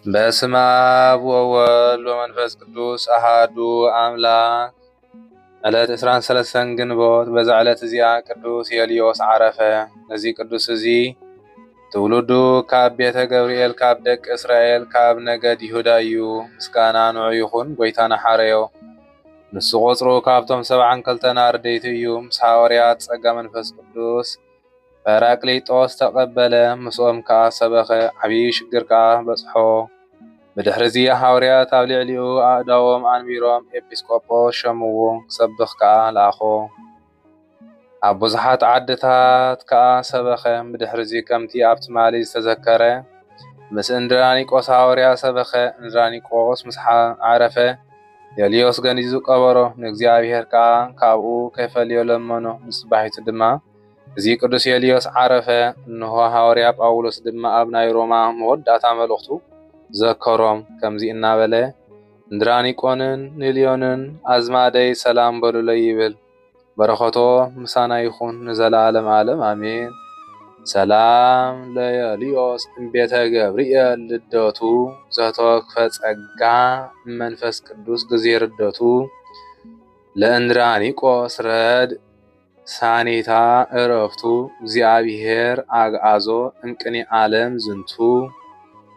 በስመ አብ ወወልድ ወመንፈስ ቅዱስ አሃዱ አምላክ። ዕለት 23 ግንቦት በዛ ዕለት እዚኣ ቅዱስ ዮልዮስ ዓረፈ። እዚ ቅዱስ እዚ ትውልዱ ካብ ቤተ ገብርኤል ካብ ደቂ እስራኤል ካብ ነገድ ይሁዳ እዩ። ምስጋና ንዑ ይኹን ጎይታና ሓረዮ። ንሱ ቁፅሩ ካብቶም 72 አርድእቲ እዩ። ምስ ሐዋርያት ጸጋ መንፈስ ቅዱስ ጰራቅሊጦስ ተቀበለ። ምስኦም ከዓ ሰበኸ። ዓብይ ሽግር ከዓ በጽሖ። ብድሕሪዚ ሐዋርያት ኣብ ልዕሊኡ ኣእዳዎም ኣንቢሮም ኤጲስቆጶስ ሸምዎ። ክሰብኽ ከዓ ለኣኾ። ኣብ ብዙሓት ዓድታት ከዓ ሰበኸ። ብድሕሪዚ ከምቲ ኣብቲ ማሊ ዝተዘከረ ምስ እንድራኒቆስ ሐዋርያ ሰበኸ። እንድራኒቆስ ምስ ዓረፈ ዮልዮስ ገኒዙ ቀበሮ። ንእግዚአብሔር ከዓ ካብኡ ከይፈልዮ ለመኖ። ንጽባሒቱ ድማ እዚ ቅዱስ ዮልዮስ ዓረፈ። እንሆ ሐዋርያ ጳውሎስ ድማ ኣብ ናይ ሮማ መወዳእታ መልእኽቱ ዘከሮም ከምዚ እናበለ እንድራኒቆንን ንልዮንን አዝማደይ ሰላም በሉለይ ይብል። በረኸቶ ምሳና ይኹን ንዘለዓለም ዓለም አሜን። ሰላም ለዮልዮስ እምቤተ ገብርኤል ልደቱ ዘተወክፈ ጸጋ መንፈስ ቅዱስ ጊዜ ርደቱ ለእንድራኒቆስ ረድ ሳኒታ እረፍቱ እግዚአብሔር አግዓዞ እምቅኒ ዓለም ዝንቱ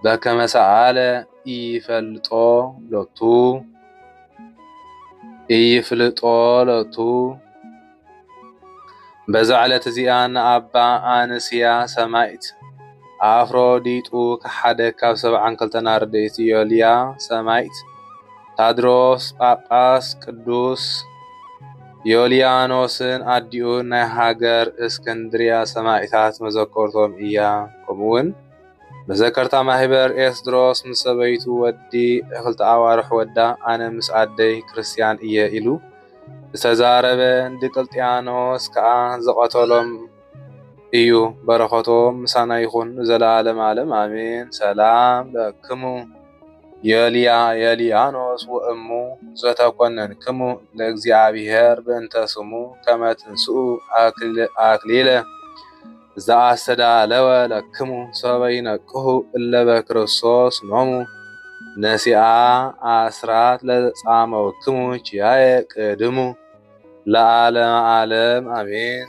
በከመ ሰአለ ኢይፈልጦ ሎቱ። በዛ ዕለት እዚኣ ንኣባ አንስያ ሰማዕት አፍሮዲጡ ከሓደ ካብ 72 አርድእቲ ዮልያ ሰማዕት ታድሮስ ጳጳስ ቅዱስ ዮልያኖስን ኣዲኡ ናይ ሃገር እስክንድርያ ሰማዕታት መዘከርቶም እያ። ከምኡውን መዘከርታ ማህበር ኤስድሮስ ምስ ሰበይቱ ወዲ 2 ኣዋርሕ ወዳ ኣነ ምስ ኣደይ ክርስቲያን እየ ኢሉ ዝተዛረበ ዲቅልጥያኖስ ከዓ ዘቐተሎም እዩ። በረኸቶም ምሳና ይኹን ዘለዓለም ዓለም አሜን። ሰላም ለክሙ ዮልያኖስ ወእሙ ዘተኮነንክሙ ለእግዚአብሔር በእንተ ስሙ ከመ ትንስኡ አክሊለ ዘአስተዳለወ ለክሙ ሰበይነቅሁ እለ በክርስቶስ ኖሙ ነሲአ አስራት ለጻመውክሙ ኪያየ ቅድሙ ለዓለመ ዓለም አሜን።